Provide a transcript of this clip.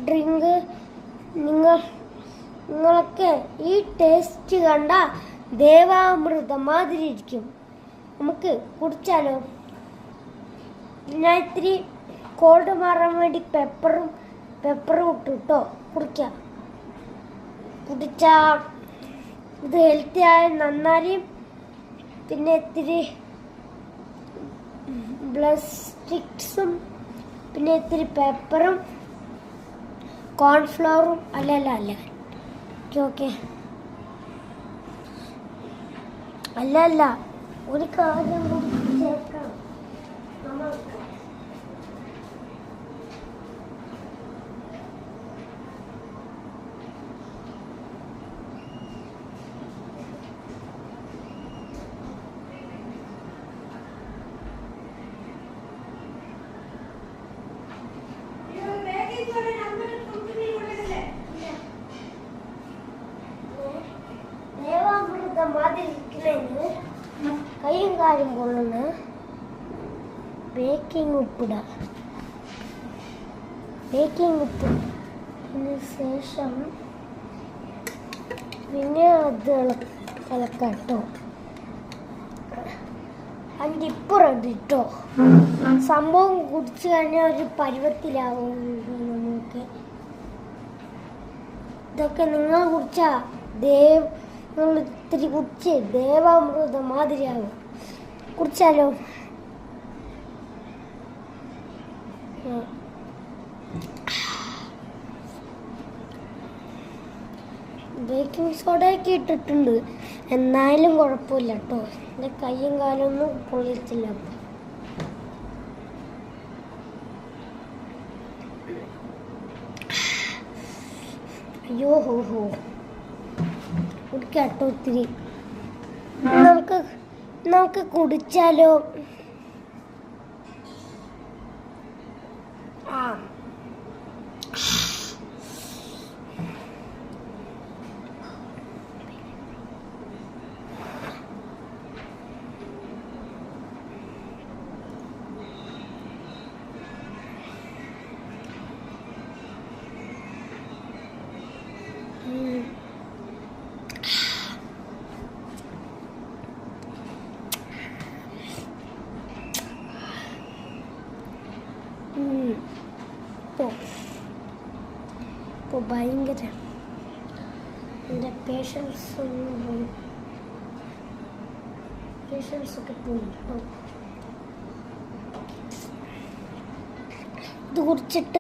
Drink നിങ്ങളൊക്കെ ഈ taste കണ്ട ദേവാമൃതം മാതിരി ഇരിക്കും. നമുക്ക് കുടിച്ചാലോ? ഞാൻ ഇത്തിരി കോൾഡ് മാറാൻ വേണ്ടി പെപ്പറും ഇട്ടു കേട്ടോ. കുടിച്ചാ ഇത് ഹെൽത്തി ആയ നന്നാരിയും പിന്നെ ഇത്തിരി ബ്ലഡ് സ്റ്റിക്സും പിന്നെ ഇത്തിരി പെപ്പറും കോൺഫ്ലവറും അല്ല ഓക്കെ അല്ല ഒരു കാര്യം കൂടി ചേർക്കണം. കൈയും കാര്യം കൊള്ളുന്ന ബേക്കിംഗ് ഉപ്പിടുക. അതിന് ശേഷം പിന്നെ അത് ഇളക്കട്ടോ. അതിൻ്റെ റെഡി ഇട്ടോ. സംഭവം കുടിച്ചു കഴിഞ്ഞാൽ ഒരു പരുവത്തിലാവും. നമുക്ക് ഇതൊക്കെ നിങ്ങൾ കുടിച്ചാ നിങ്ങൾ ഇത്തിരി കുടിച്ച് ദേവാമൃതം മാതിരിയാകും. കുടിച്ചാലോ? ബേക്കിംഗ് സോഡയൊക്കെ ഇട്ടിട്ടുണ്ട്, എന്നാലും കുഴപ്പമില്ല കേട്ടോ. എൻ്റെ കയ്യും കാലൊന്നും പൊള്ളിച്ചില്ല. അയ്യോ ഹോ കുടിക്കാട്ടോ. ഒത്തിരി നമുക്ക് കുടിച്ചാലോ? ഇപ്പോൾ ഭയങ്കര എൻ്റെ പേഷ്യൻസൊക്കെ പോയി. ഇത് കുടിച്ചിട്ട്